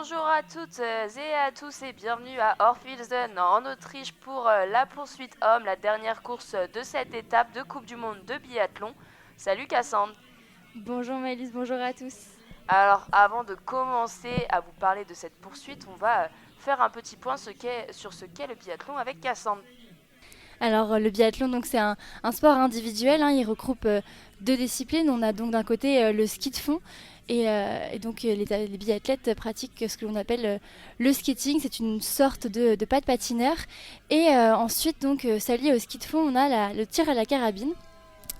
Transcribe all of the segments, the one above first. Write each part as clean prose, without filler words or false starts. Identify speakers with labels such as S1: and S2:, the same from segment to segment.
S1: Bonjour à toutes et à tous et bienvenue à Orphilsen en Autriche pour la poursuite homme, la dernière course de cette étape de Coupe du Monde de biathlon. Salut Cassandre.
S2: Bonjour Maëlys, bonjour à tous.
S1: Alors avant de commencer à vous parler de cette poursuite, on va faire un petit point sur ce qu'est le biathlon avec Cassandre.
S2: Alors le biathlon, donc c'est un sport individuel, hein, il regroupe deux disciplines. On a donc d'un côté le ski de fond et donc les biathlètes pratiquent ce que l'on appelle le skating. C'est une sorte de pas de patineur. Et ensuite donc s'allié au ski de fond, on a le tir à la carabine.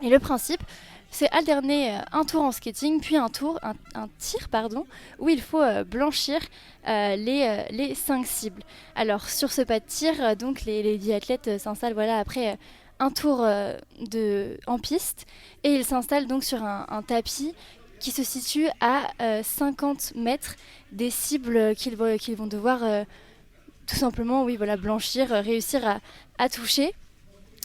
S2: Et le principe, c'est alterner un tour en skating, puis un tir, pardon, où il faut blanchir les 5 cibles. Alors sur ce pas de tir, donc les biathlètes s'installent voilà, après un tour en piste, et ils s'installent donc sur un tapis qui se situe à 50 mètres des cibles qu'ils vont devoir tout simplement oui, voilà, blanchir, réussir à toucher.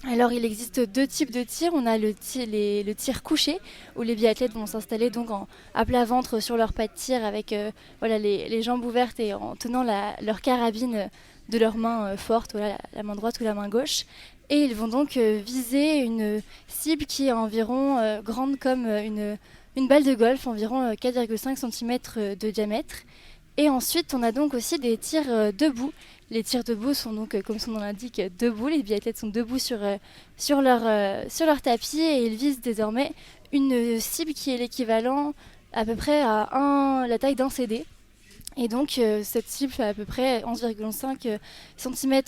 S2: Alors il existe deux types de tirs. On a le tir couché, où les biathlètes vont s'installer donc à plat ventre sur leur pas de tir avec voilà, les jambes ouvertes et en tenant leur carabine de leurs mains fortes, voilà, la main droite ou la main gauche. Et ils vont donc viser une cible qui est environ grande comme une balle de golf, environ 4,5 cm de diamètre. Et ensuite, on a donc aussi des tirs debout. Les tirs debout sont donc, comme son nom l'indique, debout. Les biathlètes sont debout sur leur tapis et ils visent désormais une cible qui est l'équivalent à peu près la taille d'un CD. Et donc, cette cible fait à peu près 11,5 cm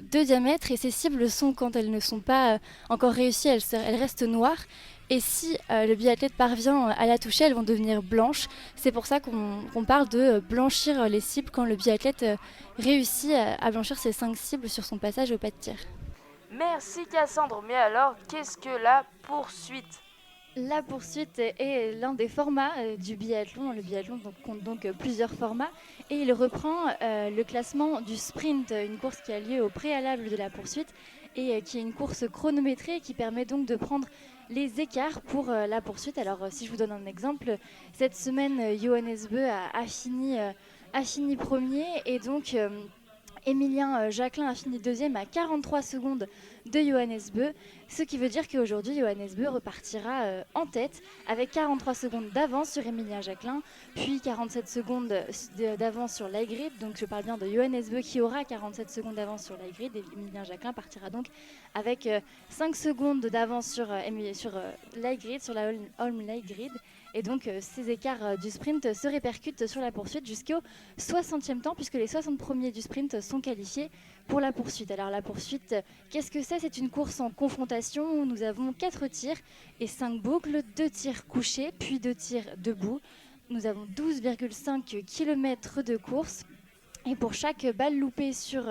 S2: de diamètre. Et ces cibles sont, quand elles ne sont pas encore réussies, elles restent noires. Et si le biathlète parvient à la toucher, elles vont devenir blanches. C'est pour ça qu'on parle de blanchir les cibles quand le biathlète réussit à blanchir ses 5 cibles sur son passage au pas de tir.
S1: Merci Cassandre, mais alors qu'est-ce que la poursuite?
S2: La poursuite est l'un des formats du biathlon. Le biathlon compte donc plusieurs formats et il reprend le classement du sprint, une course qui a lieu au préalable de la poursuite et qui est une course chronométrée qui permet donc de prendre les écarts pour la poursuite. Alors si je vous donne un exemple, cette semaine Johannes Beu a fini premier et donc Émilien Jacquelin a fini deuxième à 43 secondes de Johannes Beu, ce qui veut dire qu'aujourd'hui Johannes Beu repartira en tête avec 43 secondes d'avance sur Émilien Jacquelin, puis 47 secondes d'avance sur Laigrid. Donc je parle bien de Johannes Beu qui aura 47 secondes d'avance sur Laigrid et Émilien Jacquelin partira donc avec 5 secondes d'avance sur Laigrid, sur la Holm Laigrid. Et donc ces écarts du sprint se répercutent sur la poursuite jusqu'au 60e temps, puisque les 60 premiers du sprint sont qualifiés pour la poursuite. Alors la poursuite, qu'est-ce que c'est? C'est une course en confrontation où nous avons 4 tirs et 5 boucles, 2 tirs couchés, puis 2 tirs debout. Nous avons 12,5 km de course. Et pour chaque balle loupée sur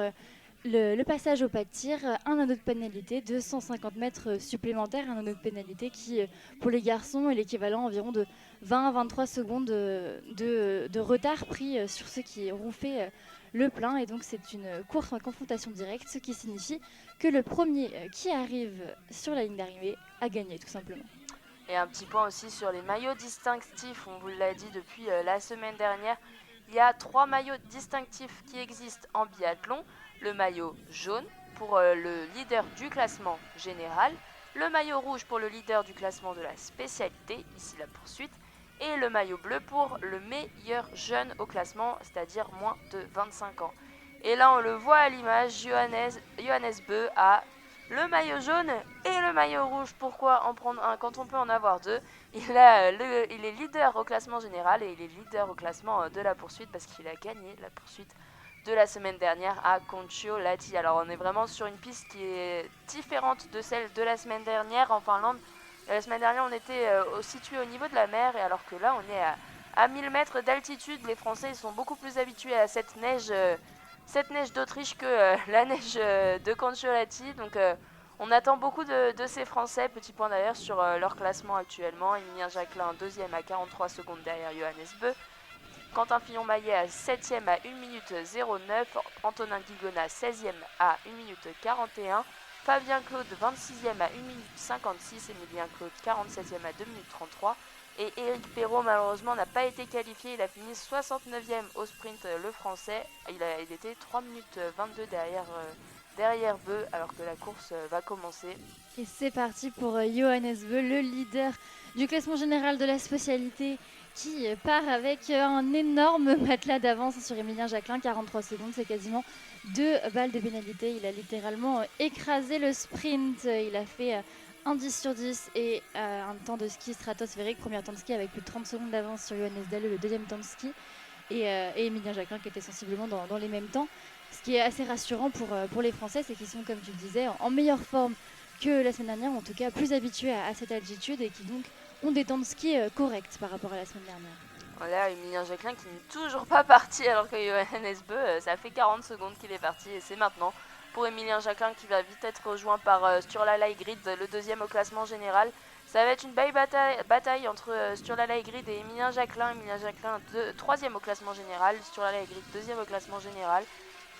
S2: le passage au pas de tir, un anneau de pénalité de 150 mètres supplémentaires, un anneau de pénalité qui, pour les garçons, est l'équivalent environ de 20 à 23 secondes de retard pris sur ceux qui auront fait le plein. Et donc c'est une course en confrontation directe, ce qui signifie que le premier qui arrive sur la ligne d'arrivée a gagné tout simplement.
S1: Et un petit point aussi sur les maillots distinctifs, on vous l'a dit depuis la semaine dernière, il y a 3 maillots distinctifs qui existent en biathlon. Le maillot jaune pour le leader du classement général, le maillot rouge pour le leader du classement de la spécialité, ici la poursuite, et le maillot bleu pour le meilleur jeune au classement, c'est-à-dire moins de 25 ans. Et là on le voit à l'image, Johannes Beu a le maillot jaune et le maillot rouge. Pourquoi en prendre un quand on peut en avoir deux? Il est leader au classement général et il est leader au classement de la poursuite parce qu'il a gagné la poursuite de la semaine dernière à Kontiolahti. Alors on est vraiment sur une piste qui est différente de celle de la semaine dernière en Finlande. La semaine dernière on était situé au niveau de la mer et alors que là on est à 1000 mètres d'altitude. Les Français ils sont beaucoup plus habitués à cette neige d'Autriche que la neige de Kontiolahti. Donc on attend beaucoup de ces Français. Petit point d'ailleurs sur leur classement actuellement. Emilien Jacquelin deuxième à 43 secondes derrière Johannes Beu. Quentin Fillon-Maillet à 7ème à 1 minute 09. Antonin Guigona 16ème à 1 minute 41. Fabien Claude 26ème à 1 minute 56. Emilien Claude 47ème à 2 minutes 33. Et Eric Perrault malheureusement n'a pas été qualifié, il a fini 69e au sprint le français, il était 3 minutes 22 derrière Beu alors que la course va commencer.
S2: Et c'est parti pour Johannes Beu, le leader du classement général de la spécialité, qui part avec un énorme matelas d'avance sur Emilien Jacquelin. 43 secondes, c'est quasiment 2 balles de pénalité. Il a littéralement écrasé le sprint. Il a fait un 10 sur 10 et un temps de ski stratosphérique. Premier temps de ski avec plus de 30 secondes d'avance sur Johannes Dalleux, le deuxième temps de ski. Et Emilien Jacquelin qui était sensiblement dans les mêmes temps. Ce qui est assez rassurant pour les Français, c'est qu'ils sont, comme tu le disais, en meilleure forme que la semaine dernière, en tout cas plus habitués à cette altitude et qui donc ont des temps de ski corrects par rapport à la semaine dernière.
S1: Voilà, Emilien Jacquelin qui n'est toujours pas parti alors que Johannes Beu, ça fait 40 secondes qu'il est parti et c'est maintenant pour Emilien Jacquelin qui va vite être rejoint par Sturla Grid, le deuxième au classement général. Ça va être une belle bataille entre Sturla Grid et Emilien Jacquelin. Emilien Jacquelin, troisième au classement général, Sturla Grid, deuxième au classement général.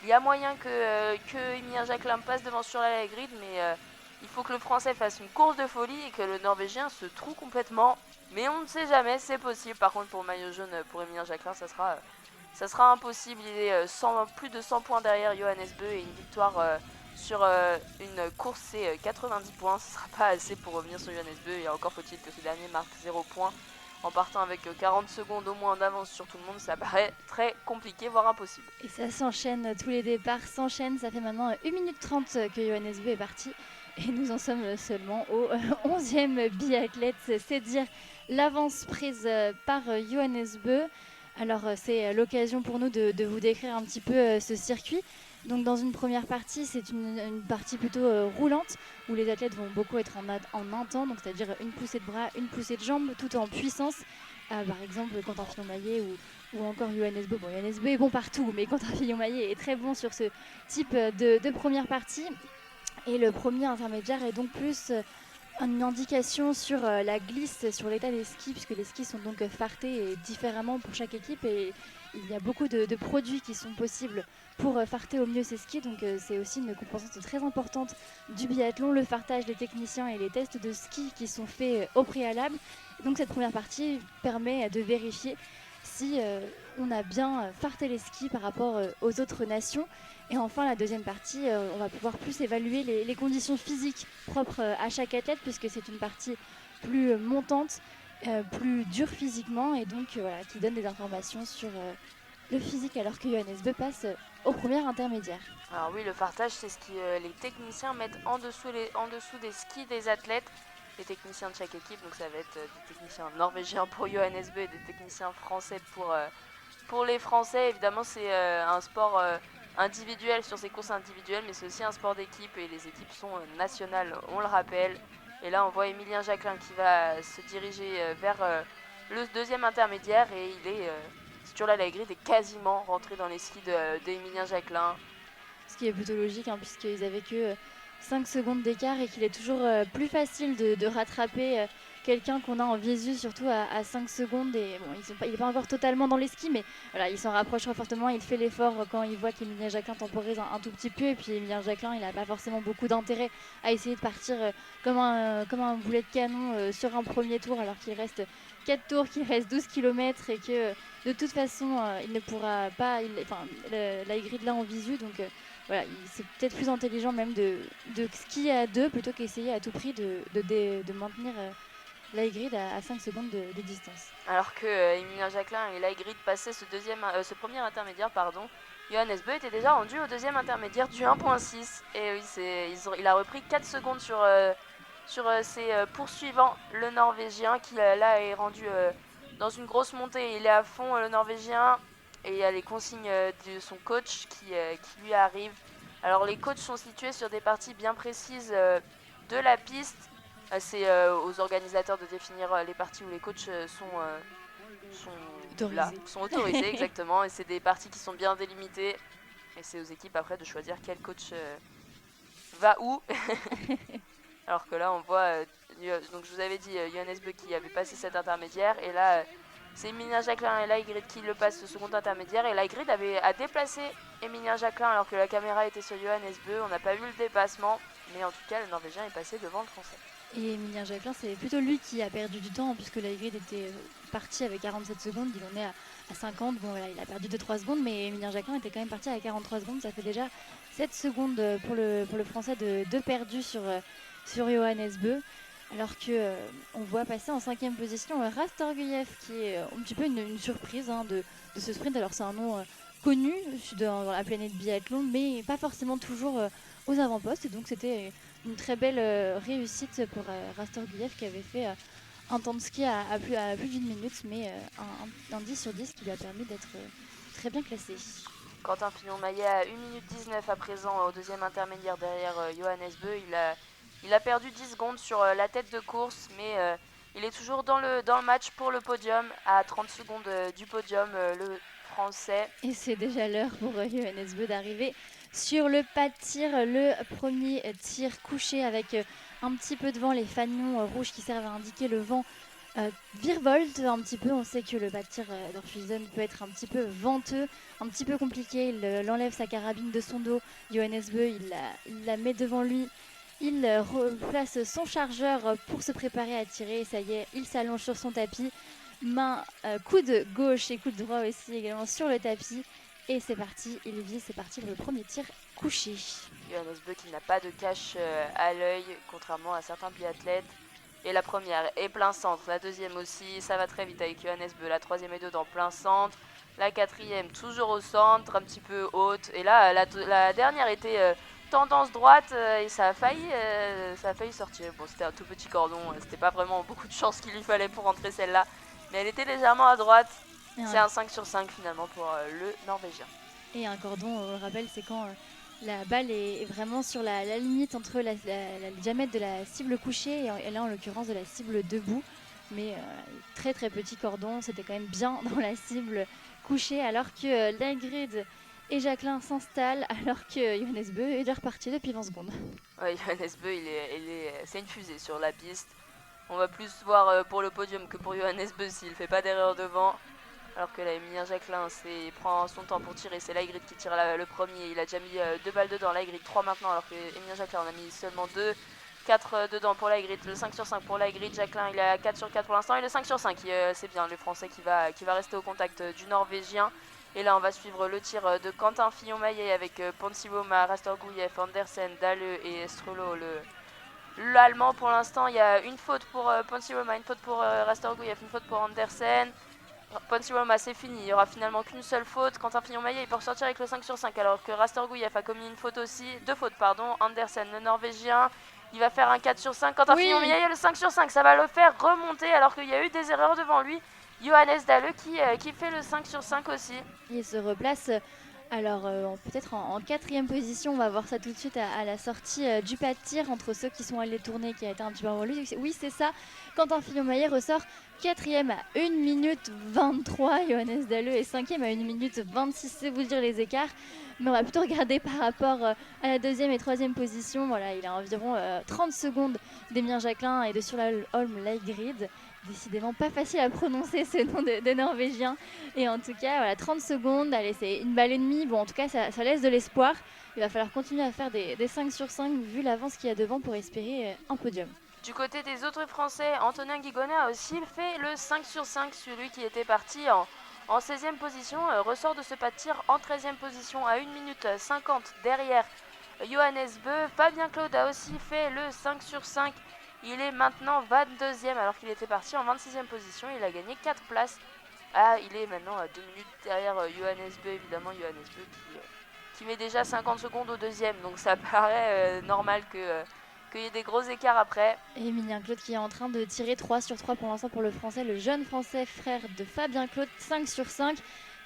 S1: Il y a moyen que Emilien Jacquelin passe devant Sturla Grid, mais il faut que le Français fasse une course de folie et que le Norvégien se trouve complètement. Mais on ne sait jamais, c'est possible. Par contre, pour maillot jaune, pour Emilien Jacquelin, ça sera impossible. Il est plus de 100 points derrière Johannes Beu et une victoire sur une course, c'est 90 points. Ce ne sera pas assez pour revenir sur Johannes Beu. Et encore faut-il que ce dernier marque 0 points. En partant avec 40 secondes au moins d'avance sur tout le monde, ça paraît très compliqué, voire impossible.
S2: Et ça s'enchaîne, tous les départs s'enchaînent. Ça fait maintenant 1 minute 30 que Johannes Beu est parti. Et nous en sommes seulement au 11e biathlète. C'est dire l'avance prise par Johannes Beu. Alors c'est l'occasion pour nous de vous décrire un petit peu ce circuit. Donc dans une première partie, c'est une partie plutôt roulante où les athlètes vont beaucoup être en un temps, donc c'est-à-dire une poussée de bras, une poussée de jambes, tout en puissance. Par exemple, Quentin Fillon-Maillet ou encore Johannes Beu. Bon, Johannes Beu est bon partout, mais Quentin Fillon-Maillet est très bon sur ce type de première partie. Et le premier intermédiaire est donc plus une indication sur la glisse, sur l'état des skis, puisque les skis sont donc fartés différemment pour chaque équipe et il y a beaucoup de produits qui sont possibles pour farter au mieux ces skis, donc c'est aussi une composante très importante du biathlon, le fartage des techniciens et les tests de ski qui sont faits au préalable. Donc cette première partie permet de vérifier si on a bien farté les skis par rapport aux autres nations. Et enfin, la deuxième partie, on va pouvoir plus évaluer les conditions physiques propres à chaque athlète, puisque c'est une partie plus montante, plus dure physiquement, et donc voilà, qui donne des informations sur le physique, alors que Johannes Beu passe au premier intermédiaire.
S1: Alors oui, le fartage, c'est ce que les techniciens mettent en dessous des skis des athlètes. Les techniciens de chaque équipe, donc ça va être des techniciens norvégiens pour Johannes Beu et des techniciens français pour les Français. Évidemment, c'est un sport individuel sur ces courses individuelles, mais c'est aussi un sport d'équipe et les équipes sont nationales, on le rappelle. Et là, on voit Emilien Jacquelin qui va se diriger vers le deuxième intermédiaire et il est Sturla Grid est quasiment rentré dans les skis d'Emilien Jacquelin.
S2: Ce qui est plutôt logique, hein, puisqu'ils avaient que 5 secondes d'écart et qu'il est toujours plus facile de rattraper quelqu'un qu'on a en visu, surtout à 5 secondes. Et bon, il n'est pas encore totalement dans les skis, mais voilà, il s'en rapproche très fortement. Il fait l'effort quand il voit qu'Emilien Jacquelin temporise un tout petit peu. Et puis Emilien Jacquelin, il n'a pas forcément beaucoup d'intérêt à essayer de partir comme un boulet de canon sur un premier tour, alors qu'il reste 4 tours, qu'il reste 12 km et que de toute façon, il ne pourra pas. La grid là en visu, donc. Voilà, c'est peut-être plus intelligent même de skier à deux plutôt qu'essayer à tout prix de maintenir l'Aigrid à 5 secondes de distance.
S1: Alors que Emilien Jacquelin et l'Aigrid passaient ce premier intermédiaire, Johannes Beu était déjà rendu au deuxième intermédiaire du 1.6. Et oui, il a repris 4 secondes sur ses poursuivants, le Norvégien qui là est rendu dans une grosse montée. Il est à fond, le Norvégien. Et il y a les consignes de son coach qui lui arrivent. Alors les coachs sont situés sur des parties bien précises de la piste. C'est aux organisateurs de définir les parties où les coachs sont autorisés exactement. Et c'est des parties qui sont bien délimitées. Et c'est aux équipes après de choisir quel coach va où. Alors que là on voit, donc je vous avais dit Johannes Beu qui avait passé cet intermédiaire. Et là... c'est Emilien Jacquelin et l'Aigrid qui le passent ce second intermédiaire. Et l'Aigrid a déplacé Emilien Jacquelin alors que la caméra était sur Johannes Beu. On n'a pas vu le dépassement. Mais en tout cas, le Norvégien est passé devant le Français.
S2: Et Emilien Jacquelin, c'est plutôt lui qui a perdu du temps, puisque la grid était partie avec 47 secondes. Il en est à 50. Bon, voilà, il a perdu 2-3 secondes, mais Emilien Jacquelin était quand même parti à 43 secondes. Ça fait déjà 7 secondes pour le Français de perdu sur Johannes Beu. Alors que on voit passer en 5e position Rastorgueïev, qui est un petit peu une surprise de ce sprint. Alors, c'est un nom connu dans la planète biathlon, mais pas forcément toujours aux avant-postes. Et donc, c'était une très belle réussite pour Rastorgueïev qui avait fait un temps de ski à plus d'une minute, mais un 10 sur 10 qui lui a permis d'être très bien classé.
S1: Quentin Fillon-Maillet à 1 minute 19 à présent au deuxième intermédiaire derrière Johannes Beu. Il a perdu 10 secondes sur la tête de course, mais il est toujours dans le match pour le podium, à 30 secondes du podium, le français.
S2: Et c'est déjà l'heure pour Johannes Beu d'arriver sur le pas de tir, le premier tir couché avec un petit peu de vent, les fanons rouges qui servent à indiquer le vent virevolte un petit peu. On sait que le pas de tir d'Orphison peut être un petit peu venteux, un petit peu compliqué. Il enlève sa carabine de son dos. Johannes Beu, il la met devant lui. Il replace son chargeur pour se préparer à tirer. Et ça y est, il s'allonge sur son tapis. Coude gauche et coude droit aussi également sur le tapis. Et c'est parti, il vise, c'est parti pour le premier tir couché.
S1: Johannes Beu qui n'a pas de cache à l'œil, contrairement à certains biathlètes. Et la première est plein centre, la deuxième aussi, ça va très vite avec Johannes Beu, la troisième est dedans plein centre, la quatrième toujours au centre, un petit peu haute, et là la dernière était tendance droite et ça a failli sortir. Bon, c'était un tout petit cordon, c'était pas vraiment beaucoup de chance qu'il lui fallait pour rentrer celle-là, mais elle était légèrement à droite. C'est un 5 sur 5 finalement pour le Norvégien.
S2: Et un cordon, on le rappelle, c'est quand la balle est vraiment sur la limite entre le diamètre de la cible couchée et là en l'occurrence de la cible debout. Mais très très petit cordon, c'était quand même bien dans la cible couchée alors que Laigrid et Jacquelin s'installent alors que Johannes Beu est déjà reparti depuis 20 secondes.
S1: Ouais, Johannes Beu, c'est une fusée sur la piste. On va plus voir pour le podium que pour Johannes Beu s'il fait pas d'erreur devant. Alors que là, Emilien Jacquelin prend son temps pour tirer. C'est Laigrid qui tire le premier. Il a déjà mis 2 balles dedans. Laigrid 3 maintenant. Alors que Emilien Jacquelin en a mis seulement 2. 4 dedans pour Laigrid. Le 5 sur 5 pour Laigrid. Jacquelin, il est à 4 sur 4 pour l'instant. Et le 5 sur 5, c'est bien. Le Français qui va rester au contact du Norvégien. Et là, on va suivre le tir de Quentin Fillon-Maillet avec Ponsiluoma, Rastorgueïev, Andersen, Dalleux et Strelo, l'Allemand. Pour l'instant, il y a une faute pour Ponsiluoma, une faute pour Rastorgueïev, une faute pour Andersen. Ponsiluoma, c'est fini, il n'y aura finalement qu'une seule faute. Quentin Fillon-Maillet, il peut ressortir avec le 5 sur 5 alors que Rastorgueïev a commis une faute aussi. 2 fautes, pardon. Andersen, le Norvégien, il va faire un 4 sur 5. Quentin Fillon-Maillet, le 5 sur 5, ça va le faire remonter alors qu'il y a eu des erreurs devant lui. Johannes Dalleux qui fait le 5 sur 5 aussi.
S2: Il se replace alors peut-être en 4e position. On va voir ça tout de suite à la sortie du pas de tir entre ceux qui sont allés tourner, qui a été un petit peu avant lui. Oui, c'est ça. Quentin Fillon-Maillet ressort 4e à 1 minute 23. Johannes Dalleux est 5e à 1 minute 26. C'est vous dire les écarts. Mais on va plutôt regarder par rapport à la 2e et 3e position. Voilà, il a environ 30 secondes d'Emilien Jacquelin et de Sturla-Holm Laigrid. Décidément pas facile à prononcer ce nom de Norvégien. Et en tout cas, voilà, 30 secondes, allez, c'est une balle et demie. Bon, en tout cas, ça laisse de l'espoir. Il va falloir continuer à faire des 5 sur 5 vu l'avance qu'il y a devant pour espérer un podium.
S1: Du côté des autres Français, Antonin Guigonnet a aussi fait le 5 sur 5. Celui qui était parti en 16e position ressort de ce pas de tir en 13e position à 1 minute 50 derrière Johannes Beu. Fabien Claude a aussi fait le 5 sur 5. Il est maintenant 22e alors qu'il était parti en 26e position. Il a gagné 4 places. Il est maintenant à 2 minutes derrière Johannes Beu, évidemment. Johannes Beu qui met déjà 50 secondes au deuxième. Donc ça paraît normal qu'il y ait des gros écarts après.
S2: Et Emilien Claude qui est en train de tirer 3 sur 3 pour l'instant pour le Français. Le jeune Français frère de Fabien Claude, 5 sur 5.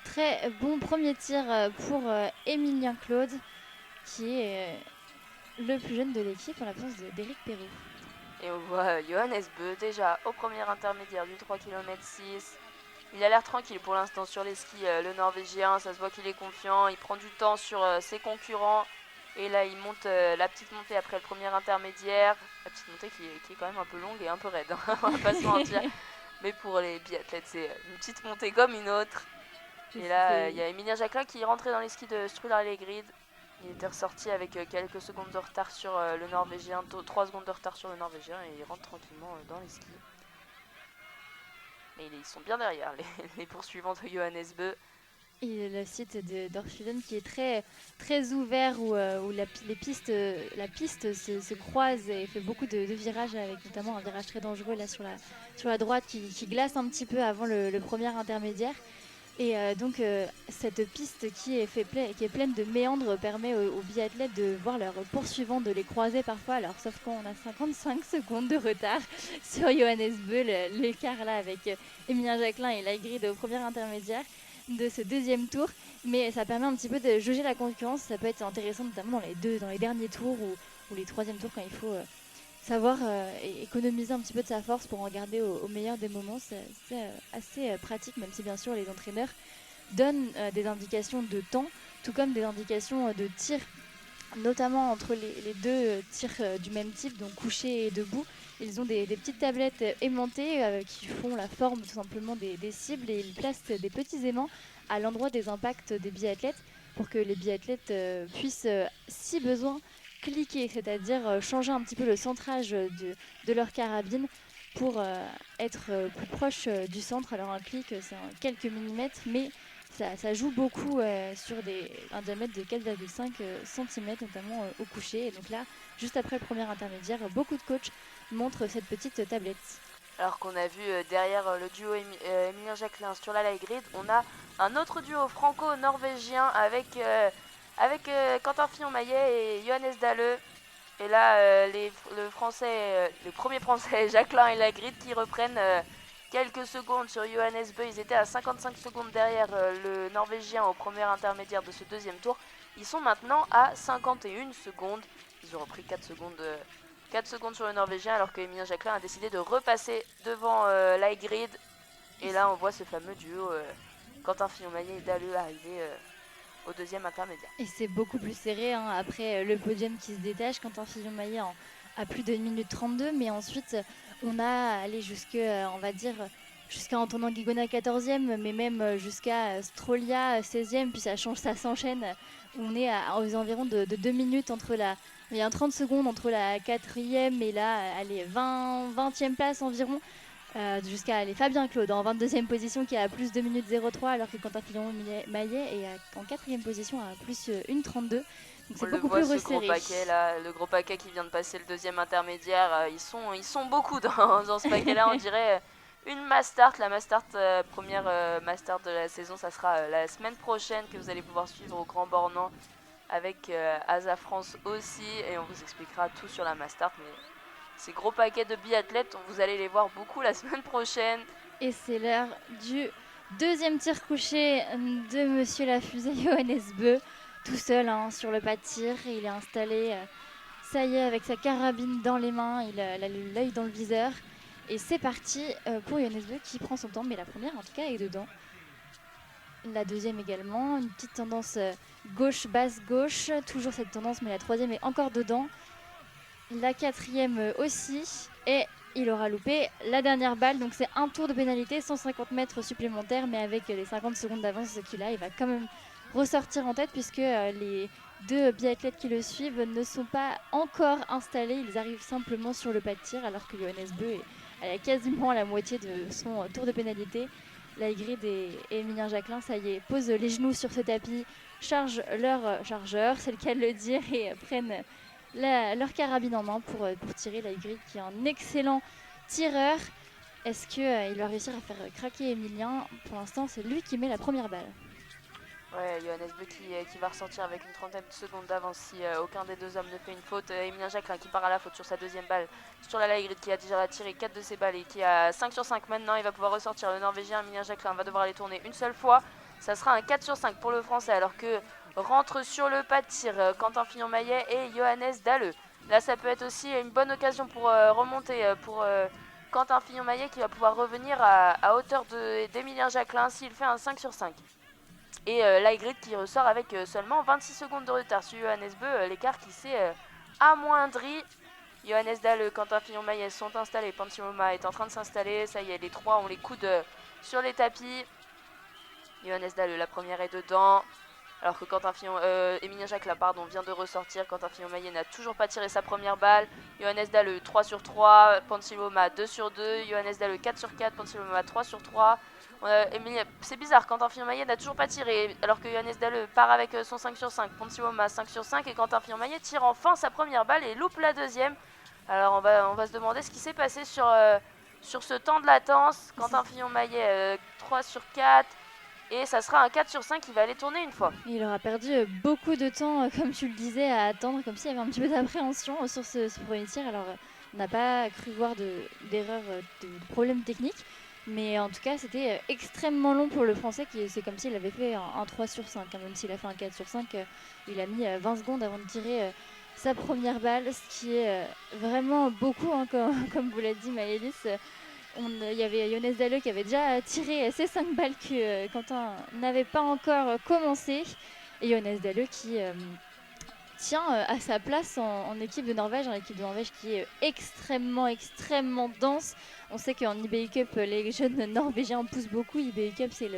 S2: Très bon premier tir pour Emilien Claude qui est le plus jeune de l'équipe en l'absence d'Éric Perrault.
S1: Et on voit Johannes Beu déjà au premier intermédiaire du 3 km 6. Il a l'air tranquille pour l'instant sur les skis, le Norvégien. Ça se voit qu'il est confiant, il prend du temps sur ses concurrents. Et là, il monte la petite montée après le premier intermédiaire. La petite montée qui est quand même un peu longue et un peu raide, hein, on va pas se mentir. Mais pour les biathlètes, c'est une petite montée comme une autre. Et là, il y a Emilien Jacquelin qui est rentré dans les skis de Strula Laigrid. Il était ressorti avec quelques secondes de retard sur le Norvégien, 3 secondes de retard sur le Norvégien, et il rentre tranquillement dans les skis. Mais ils sont bien derrière, les poursuivants de Johannes Bö.
S2: Et le site d'Orfilden qui est très ouvert où la piste se croise et fait beaucoup de virages, avec notamment un virage très dangereux là sur la droite qui glace un petit peu avant le premier intermédiaire. Et donc cette piste qui est pleine de méandres permet aux biathlètes de voir leurs poursuivants, de les croiser parfois. Alors sauf qu'on a 55 secondes de retard sur Johannes Bö, l'écart là avec Emilien Jacquelin et Laigrid au premier intermédiaire de ce deuxième tour, mais ça permet un petit peu de jauger la concurrence. Ça peut être intéressant notamment dans les derniers tours ou les troisièmes tours, quand il faut savoir économiser un petit peu de sa force pour en garder au meilleur des moments. C'est assez pratique, même si bien sûr les entraîneurs donnent des indications de temps, tout comme des indications de tir, notamment entre les deux tirs du même type, donc couché et debout. Ils ont des petites tablettes aimantées qui font la forme tout simplement des cibles, et ils placent des petits aimants à l'endroit des impacts des biathlètes pour que les biathlètes puissent, si besoin, cliquer, c'est-à-dire changer un petit peu le centrage de leur carabine pour être plus proche du centre. Alors un clic, c'est quelques millimètres, mais ça joue beaucoup sur un diamètre de 4,5 cm, notamment au coucher. Et donc là, juste après le premier intermédiaire, beaucoup de coachs montrent cette petite tablette.
S1: Alors qu'on a vu derrière le duo Emilien Jacquelin sur la Laigrid, on a un autre duo franco-norvégien avec Quentin Fillon-Maillet et Johannes Dahle. Et là, les premiers français, Jacquelin et Laigrid, qui reprennent quelques secondes sur Johannes Bö. Ils étaient à 55 secondes derrière le Norvégien au premier intermédiaire de ce deuxième tour. Ils sont maintenant à 51 secondes. Ils ont repris 4 secondes sur le Norvégien, alors que Emilien Jacquelin a décidé de repasser devant Laigrid. Et là, on voit ce fameux duo Quentin Fillon-Maillet et Dahle arriver au deuxième intermédiaire.
S2: Et c'est beaucoup plus serré hein, après le podium qui se détache. Quentin Fillon-Maillet à plus de 1 minute 32, mais ensuite on a allé on va dire jusqu'à Antonin Guigona 14e, mais même jusqu'à Strolia 16e, puis ça s'enchaîne. On est aux environs de 2 minutes il y a 30 secondes entre la 4e et là, 20e place environ. Jusqu'à Fabien Claude en 22e position qui est à plus 2 minutes 03, alors que Quentin Fillon-Maillet est en 4e position à plus 1,32. Donc c'est beaucoup plus resserré.
S1: Le gros paquet qui vient de passer le deuxième intermédiaire, ils sont beaucoup dans ce paquet-là. On dirait une Mastart. La Mastart, première Mastart de la saison, ça sera la semaine prochaine, que vous allez pouvoir suivre au Grand Bornand avec Asa France aussi. Et on vous expliquera tout sur la Mastart. Mais ces gros paquets de biathlètes, vous allez les voir beaucoup la semaine prochaine.
S2: Et c'est l'heure du deuxième tir couché de Monsieur Lafusée, Johannes Bö, tout seul hein, sur le pas de tir. Il est installé, ça y est, avec sa carabine dans les mains, il a l'œil dans le viseur. Et c'est parti pour Johannes Bö qui prend son temps, mais la première en tout cas est dedans. La deuxième également, une petite tendance gauche, basse, gauche, toujours cette tendance, mais la troisième est encore dedans. La quatrième aussi, et il aura loupé la dernière balle, donc c'est un tour de pénalité, 150 mètres supplémentaires, mais avec les 50 secondes d'avance qu'il a, il va quand même ressortir en tête, puisque les deux biathlètes qui le suivent ne sont pas encore installés, ils arrivent simplement sur le pas de tir, alors que Johannes Bö est quasiment à la moitié de son tour de pénalité. Laigrid et Emilien Jacquelin, ça y est, posent les genoux sur ce tapis, chargent leur chargeur, c'est le cas de le dire, et prennent leur carabine en main pour tirer. Laigrid qui est un excellent tireur. Est-ce qu'il va réussir à faire craquer Emilien? Pour l'instant, c'est lui qui met la première balle.
S1: Ouais, Johannes Bö qui va ressortir avec une trentaine de secondes d'avance si aucun des deux hommes ne fait une faute. Emilien Jacquelin qui part à la faute sur sa deuxième balle, sur la Laigrid qui a déjà tiré 4 de ses balles et qui a 5 sur 5 maintenant. Il va pouvoir ressortir. Le Norvégien Emilien Jacquelin va devoir aller tourner une seule fois. Ça sera un 4 sur 5 pour le Français, alors que rentre sur le pas de tir Quentin Fillon-Maillet et Johannes Dahle. Là, ça peut être aussi une bonne occasion pour remonter pour Quentin Fillon-Maillet qui va pouvoir revenir à hauteur d'Emilien Jacquelin s'il fait un 5 sur 5. Et Laigrid qui ressort avec seulement 26 secondes de retard sur Johannes Bö, l'écart qui s'est amoindri. Johannes Dahle, Quentin Fillon-Maillet sont installés, Pantimoma est en train de s'installer, ça y est, les trois ont les coudes sur les tapis. Johannes Dahle, la première est dedans. alors que Emilien Jacquelin vient de ressortir. Quentin Fillon-Maillet n'a toujours pas tiré sa première balle. Johannes Dalle 3 sur 3, Pansylvoma 2 sur 2, Johannes Dalle 4 sur 4, Pansylvoma 3 sur 3. C'est bizarre, Quentin Fillon-Maillet n'a toujours pas tiré, alors que Johannes Dalle part avec son 5 sur 5, Pansylvoma 5 sur 5, et Quentin Fillon-Maillet tire enfin sa première balle et loupe la deuxième. Alors on va se demander ce qui s'est passé sur ce temps de latence. Quentin Fillon-Maillet 3 sur 4, et ça sera un 4 sur 5 qui va aller tourner une fois.
S2: Il aura perdu beaucoup de temps, comme tu le disais, à attendre, comme s'il y avait un petit peu d'appréhension sur ce premier tir. Alors, on n'a pas cru voir d'erreur, de problème technique. Mais en tout cas, c'était extrêmement long pour le Français. C'est comme s'il avait fait un 3 sur 5. Hein. Même s'il a fait un 4 sur 5, il a mis 20 secondes avant de tirer sa première balle, ce qui est vraiment beaucoup, hein, comme vous l'a dit Maëlys. Il y avait Johannes Dalle qui avait déjà tiré ses 5 balles que Quentin n'avait pas encore commencé. Et Johannes Dalle qui tient à sa place en équipe de Norvège, qui est extrêmement, extrêmement dense. On sait qu'en IBU Cup, les jeunes Norvégiens poussent beaucoup. IBU Cup, c'est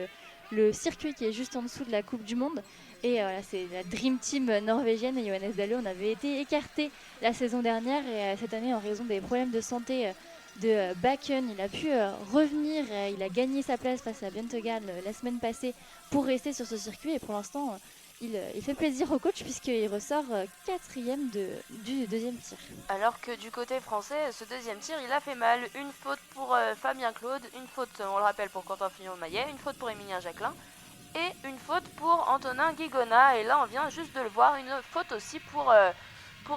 S2: le circuit qui est juste en dessous de la Coupe du Monde. Et voilà, c'est la Dream Team norvégienne. Et Johannes Dalle, on avait été écarté la saison dernière. Et cette année, en raison des problèmes de santé de Bakken, il a pu revenir. Il a gagné sa place face à Bjørntegal la semaine passée pour rester sur ce circuit. Et pour l'instant, il fait plaisir au coach puisqu'il ressort 4e du deuxième tir.
S1: Alors que du côté français, ce deuxième tir, il a fait mal. Une faute pour Fabien Claude, une faute, on le rappelle, pour Quentin Fillon-Maillet, une faute pour Emilien Jacquelin et une faute pour Antonin Guigona. Et là, on vient juste de le voir, une faute aussi pour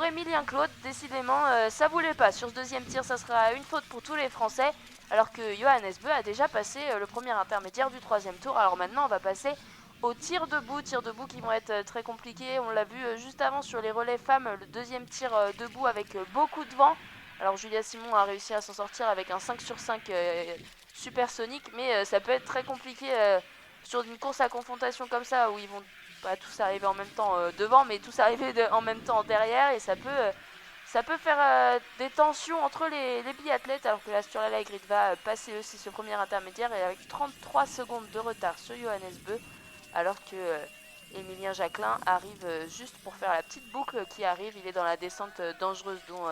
S1: Emilien Claude. Décidément, ça voulait pas. Sur ce deuxième tir, ça sera une faute pour tous les Français, alors que Johannes Bö a déjà passé le premier intermédiaire du troisième tour. Alors maintenant, on va passer aux tirs debout qui vont être très compliqués. On l'a vu juste avant sur les relais femmes, le deuxième tir debout avec beaucoup de vent. Alors Julia Simon a réussi à s'en sortir avec un 5 sur 5 supersonique, mais ça peut être très compliqué sur une course à confrontation comme ça, où ils vont pas tous arriver en même temps devant, mais tous arriver en même temps derrière, et ça peut faire des tensions entre les biathlètes, alors que la Sturla Lægreid va passer aussi ce premier intermédiaire, et avec 33 secondes de retard sur Johannes Bö, alors que Emilien Jacquelin arrive juste pour faire la petite boucle qui arrive. Il est dans la descente dangereuse dont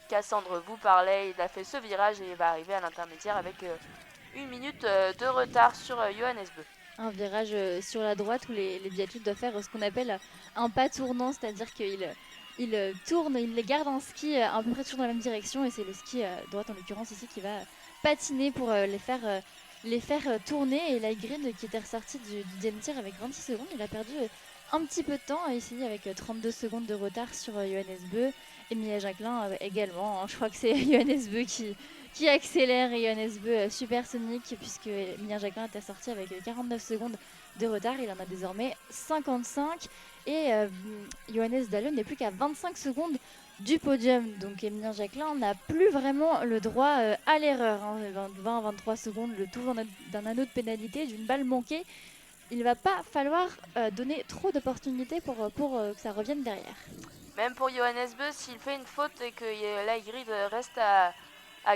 S1: Cassandre vous parlait. Il a fait ce virage et il va arriver à l'intermédiaire avec 1 minute de retard sur Johannes Bö.
S2: Un virage sur la droite où les biathlètes doivent faire ce qu'on appelle un pas tournant, c'est-à-dire qu'ils tournent, ils les gardent en ski à peu près toujours dans la même direction, et c'est le ski droite en l'occurrence ici qui va patiner pour les faire tourner. Et Lægreid, qui était ressorti du deuxième tir avec 26 secondes, il a perdu un petit peu de temps ici avec 32 secondes de retard sur Johannes Bö. Emilien Jacquelin également, hein. Je crois que c'est Johannes Bö qui accélère, et Johannes Bö supersonique, puisque Emilien Jacquelin était sorti avec 49 secondes de retard. Il en a désormais 55, et Johannes Dalle n'est plus qu'à 25 secondes du podium. Donc Emilien Jacquelin n'a plus vraiment le droit à l'erreur. 20-23 secondes, le tour d'un anneau de pénalité, d'une balle manquée. Il ne va pas falloir donner trop d'opportunités pour que ça revienne derrière.
S1: Même pour Johannes Bö, s'il fait une faute et que Lægreid reste à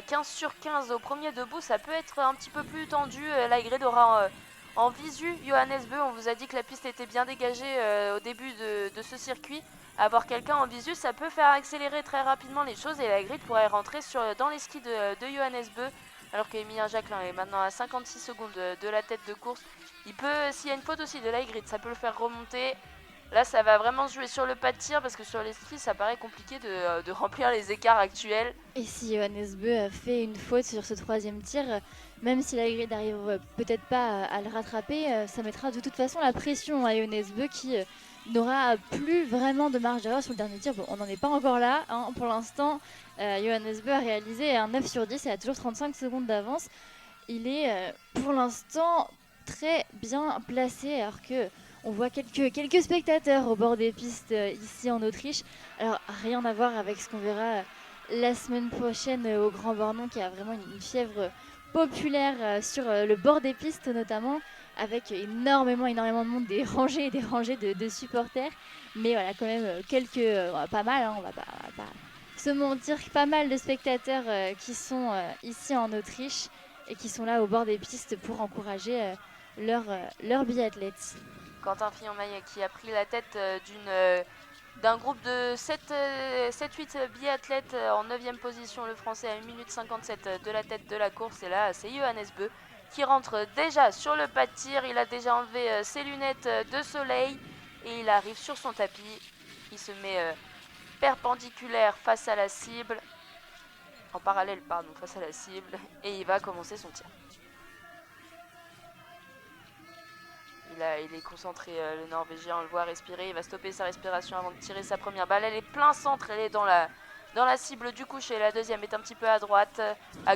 S1: 15 sur 15 au premier debout, ça peut être un petit peu plus tendu. Lægreid aura en visu Johannes Bö. On vous a dit que la piste était bien dégagée au début de ce circuit. Avoir quelqu'un en visu, ça peut faire accélérer très rapidement les choses, et Lægreid pourrait rentrer dans les skis de Johannes Bö, alors qu'Emilien Jacquelin est maintenant à 56 secondes de la tête de course. S'il y a une faute aussi de Lægreid, ça peut le faire remonter. Là, ça va vraiment se jouer sur le pas de tir, parce que sur les skis, ça paraît compliqué de remplir les écarts actuels.
S2: Et si Johannes Bö a fait une faute sur ce troisième tir, même si Lægreid n'arrive peut-être pas à le rattraper, ça mettra de toute façon la pression à Johannes Bö, qui n'aura plus vraiment de marge d'erreur sur le dernier tir. Bon, on n'en est pas encore là, hein. Pour l'instant, Johannes Bö a réalisé un 9 sur 10 et a toujours 35 secondes d'avance. Il est pour l'instant très bien placé, alors que on voit quelques spectateurs au bord des pistes ici en Autriche. Alors rien à voir avec ce qu'on verra la semaine prochaine au Grand Bornand, qui a vraiment une fièvre populaire sur le bord des pistes notamment, avec énormément de monde, des rangées et des rangées de supporters. Mais voilà, quand même pas mal, hein, on va pas se mentir, pas mal de spectateurs qui sont ici en Autriche et qui sont là au bord des pistes pour encourager leurs biathlètes.
S1: Quentin Fillon-Maillet qui a pris la tête d'un groupe de 7-8 biathlètes en 9e position, le français à 1 minute 57 de la tête de la course. Et là, c'est Johannes Beu qui rentre déjà sur le pas de tir. Il a déjà enlevé ses lunettes de soleil et il arrive sur son tapis. Il se met perpendiculaire face à la cible, en parallèle, pardon, face à la cible, et il va commencer son tir. Il est concentré, le Norvégien, on le voit respirer, il va stopper sa respiration avant de tirer sa première balle. Elle est plein centre, elle est dans la cible du coucher. La deuxième est un petit peu à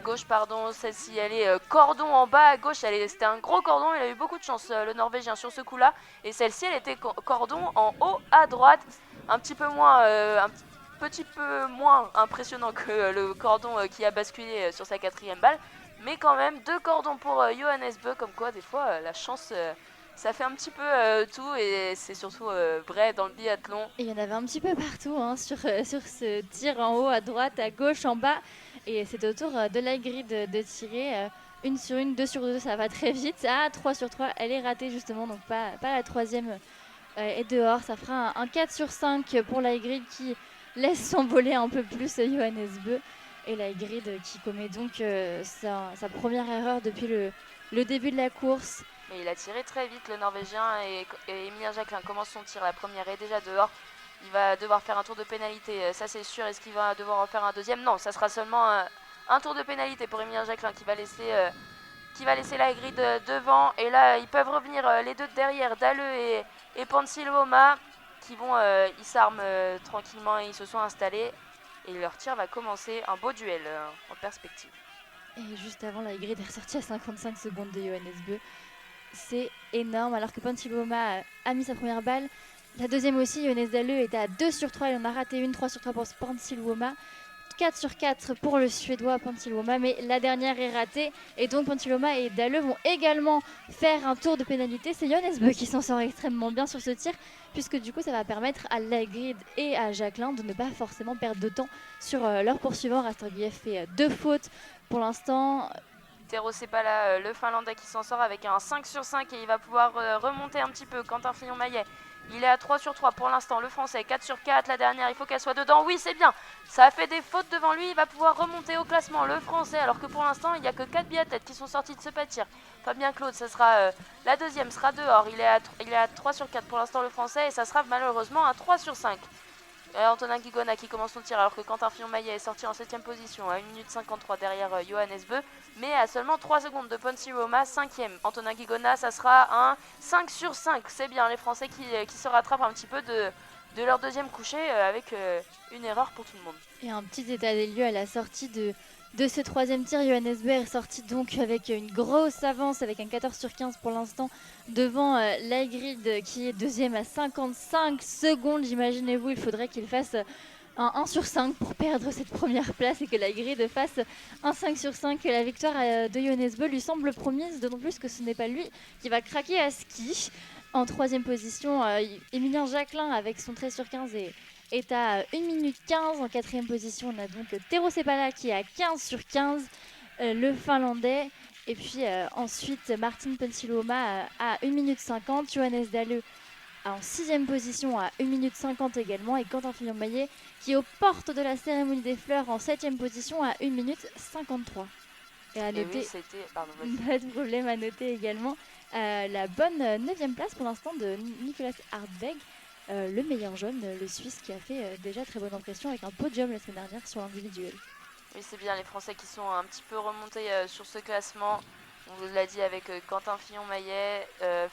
S1: gauche, pardon. Celle-ci, elle est cordon en bas à gauche. C'était un gros cordon, il a eu beaucoup de chance, le Norvégien, sur ce coup-là. Et celle-ci, elle était cordon en haut à droite. Un petit peu moins impressionnant que le cordon qui a basculé sur sa 4e balle. Mais quand même, 2 cordons pour Johannes Beu, comme quoi, des fois, la chance... ça fait un petit peu tout et c'est surtout vrai dans le biathlon.
S2: Et il y en avait un petit peu partout sur ce tir en haut, à droite, à gauche, en bas. Et c'est au tour de Laigrid de tirer 1 sur 1, 2 sur 2, ça va très vite. 3 sur 3, elle est ratée justement, donc pas la 3e est dehors. Ça fera un 4 sur 5 pour Laigrid qui laisse s'envoler un peu plus Johannes Beu. Et Laigrid qui commet donc sa première erreur depuis le début de la course.
S1: Mais il a tiré très vite, le Norvégien, et Emilien Jacquelin commence son tir. La première est déjà dehors. Il va devoir faire un tour de pénalité, ça c'est sûr. Est-ce qu'il va devoir en faire un deuxième? Non, ça sera seulement un tour de pénalité pour Emilien Jacquelin qui va laisser Laigrid devant. Et là, ils peuvent revenir les deux de derrière, Dalleux et Pansilvoma, qui vont, ils s'arment tranquillement et ils se sont installés. Et leur tir va commencer, un beau duel en perspective.
S2: Et juste avant, Laigrid est ressorti à 55 secondes de Johannes Beu. C'est énorme, alors que Pansilvoma a mis sa première balle. La deuxième aussi, Johannes Dalleux était à 2 sur 3, il en a raté une, 3 sur 3 pour Pansilvoma. 4 sur 4 pour le Suédois Pansilvoma, mais la dernière est ratée. Et donc Pansilvoma et Dalleux vont également faire un tour de pénalité. C'est Johannes Beu qui s'en sort extrêmement bien sur ce tir, puisque du coup ça va permettre à Laigrid et à Jacquelin de ne pas forcément perdre de temps sur leur poursuivant. Rastorguiev fait 2 fautes pour l'instant.
S1: Tero Sepala, le Finlandais qui s'en sort avec un 5 sur 5 et il va pouvoir remonter un petit peu. Quentin Fillon-Maillet, il est à 3 sur 3 pour l'instant. Le Français, 4 sur 4. La dernière, il faut qu'elle soit dedans. Oui, c'est bien. Ça a fait des fautes devant lui. Il va pouvoir remonter au classement. Le Français, alors que pour l'instant, il n'y a que 4 biathlètes qui sont sortis de ce pas de tir. Fabien Claude, ça sera la deuxième, sera dehors. Il est à 3 sur 4 pour l'instant, le Français. Et ça sera malheureusement un 3 sur 5. Antonin Guigona qui commence son tir alors que Quentin Fillon-Maillet est sorti en 7ème position à 1 minute 53 derrière Johannes Beu, mais à seulement 3 secondes de Pansilvoma, 5ème. Antonin Guigona, ça sera un 5 sur 5, c'est bien, les Français qui se rattrapent un petit peu de leur deuxième coucher avec une erreur pour tout le monde.
S2: Et un petit état des lieux à la sortie de ce 3e tir. Johannes Beu est sorti donc avec une grosse avance, avec un 14 sur 15 pour l'instant, devant Laigrid qui est deuxième à 55 secondes. Imaginez-vous, il faudrait qu'il fasse un 1 sur 5 pour perdre cette première place et que Laigrid fasse un 5 sur 5. La victoire de Johannes Beu lui semble promise, d'autant plus que ce n'est pas lui qui va craquer à ski. En 3e position, Emilien Jacquelin avec son 13 sur 15 est à 1 minute 15. En 4e position, on a donc Tero Sepala qui est à 15 sur 15, le Finlandais. Et puis ensuite, Martin Pansilvoma à 1 minute 50. Johannes Dalleux en 6e position à 1 minute 50 également. Et Quentin Fillon-Maillet qui est aux portes de la cérémonie des fleurs en 7e position à 1 minute 53. Et à noter, pas de problème à noter également la bonne 9e place pour l'instant de Nicolas Hardbeg. Le meilleur jaune, le Suisse qui a fait déjà très bonne impression avec un podium la semaine dernière sur l'individuel.
S1: Oui, c'est bien, les Français qui sont un petit peu remontés sur ce classement. On vous l'a dit avec Quentin Fillon-Maillet.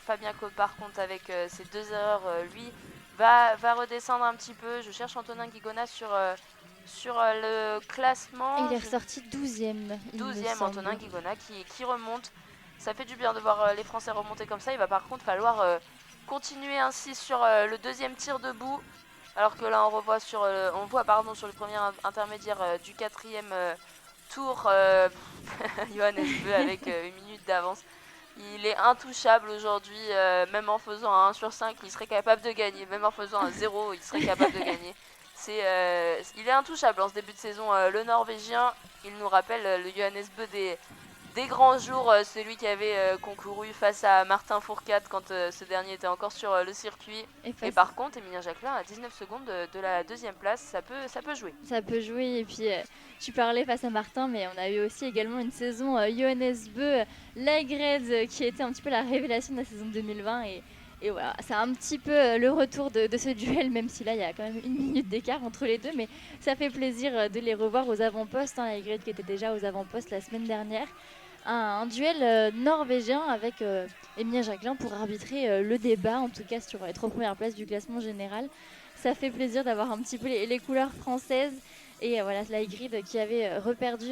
S1: Fabien Claude, par contre, avec ses 2 erreurs, lui, va redescendre un petit peu. Je cherche Antonin Guigona sur le classement.
S2: Il est ressorti 12e.
S1: 12e, Antonin Guigona qui remonte. Ça fait du bien de voir les Français remonter comme ça. Il va par contre falloir continuer ainsi sur le 2e tir debout. Alors que là, on voit sur le premier intermédiaire du 4e tour, Johannes Beu avec 1 minute d'avance. Il est intouchable aujourd'hui, même en faisant un 1 sur 5, il serait capable de gagner. Même en faisant un 0, il serait capable de gagner. Il est intouchable en ce début de saison. Le Norvégien, il nous rappelle le Johannes Beu des grands jours, celui qui avait concouru face à Martin Fourcade quand ce dernier était encore sur le circuit. Et par contre, Emilien Jacquelin à 19 secondes de la deuxième place, ça peut jouer.
S2: Ça peut jouer, et puis tu parlais face à Martin, mais on a eu aussi également une saison Johannes Beu, Laigred, qui était un petit peu la révélation de la saison 2020, et voilà, c'est un petit peu le retour de ce duel, même si là il y a quand même 1 minute d'écart entre les deux, mais ça fait plaisir de les revoir aux avant-postes, Laigred qui était déjà aux avant-postes la semaine dernière. Un duel norvégien avec Emilien Jacquelin pour arbitrer le débat, en tout cas sur les 3 premières places du classement général. Ça fait plaisir d'avoir un petit peu les couleurs françaises. Et voilà, Laigrid qui avait reperdu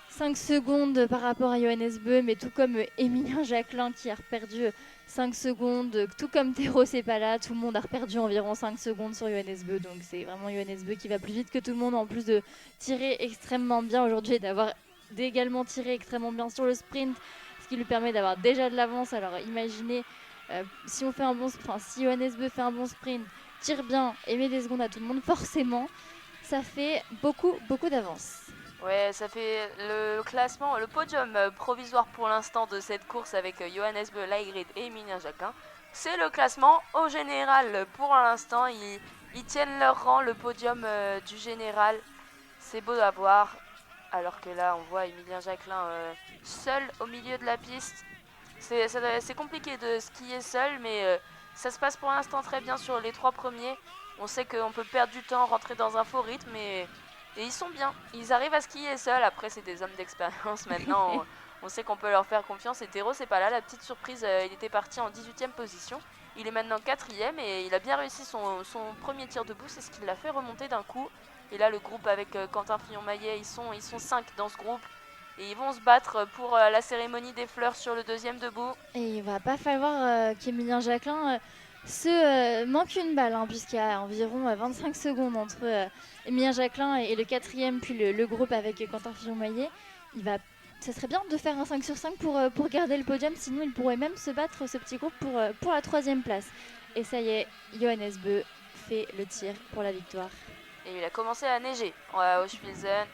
S2: 5 secondes par rapport à Johannes Beu, mais tout comme Emilien Jacquelin qui a reperdu 5 secondes, tout comme Théro Sepala, tout le monde a reperdu environ 5 secondes sur Johannes Beu. Donc c'est vraiment Johannes Beu qui va plus vite que tout le monde, en plus de tirer extrêmement bien aujourd'hui et d'avoir également tiré extrêmement bien sur le sprint, ce qui lui permet d'avoir déjà de l'avance. Alors imaginez si on fait un bon sprint, si Johannes Beu fait un bon sprint, tire bien et met des secondes à tout le monde, forcément ça fait beaucoup d'avance.
S1: Ouais, ça fait le classement, le podium provisoire pour l'instant de cette course avec Johannes Beu, Laigrid et Emilien Jacquelin. C'est le classement au général pour l'instant. Ils tiennent leur rang, le podium du général. C'est beau à voir. Alors que là, on voit Emilien Jacquelin seul au milieu de la piste. C'est compliqué de skier seul, mais ça se passe pour l'instant très bien sur les 3 premiers. On sait qu'on peut perdre du temps, rentrer dans un faux rythme, et ils sont bien. Ils arrivent à skier seuls. Après, c'est des hommes d'expérience maintenant. On sait qu'on peut leur faire confiance. Et Théro, c'est pas là. La petite surprise, il était parti en 18e position. Il est maintenant 4e et il a bien réussi son premier tir debout. C'est ce qui l'a fait remonter d'un coup. Et là, le groupe avec Quentin Fillon-Maillet, ils sont 5 dans ce groupe. Et ils vont se battre pour la cérémonie des fleurs sur le 2e debout.
S2: Et il va pas falloir qu'Emilien Jacquelin se manque une balle, puisqu'il y a environ 25 secondes entre Emilien Jacquelin et le 4e, puis le groupe avec Quentin Fillon-Maillet. Ça serait bien de faire un 5 sur 5 pour garder le podium, sinon il pourrait même se battre, ce petit groupe, pour la 3e place. Et ça y est, Johannes Beu fait le tir pour la victoire.
S1: Et il a commencé à neiger au Spielsen.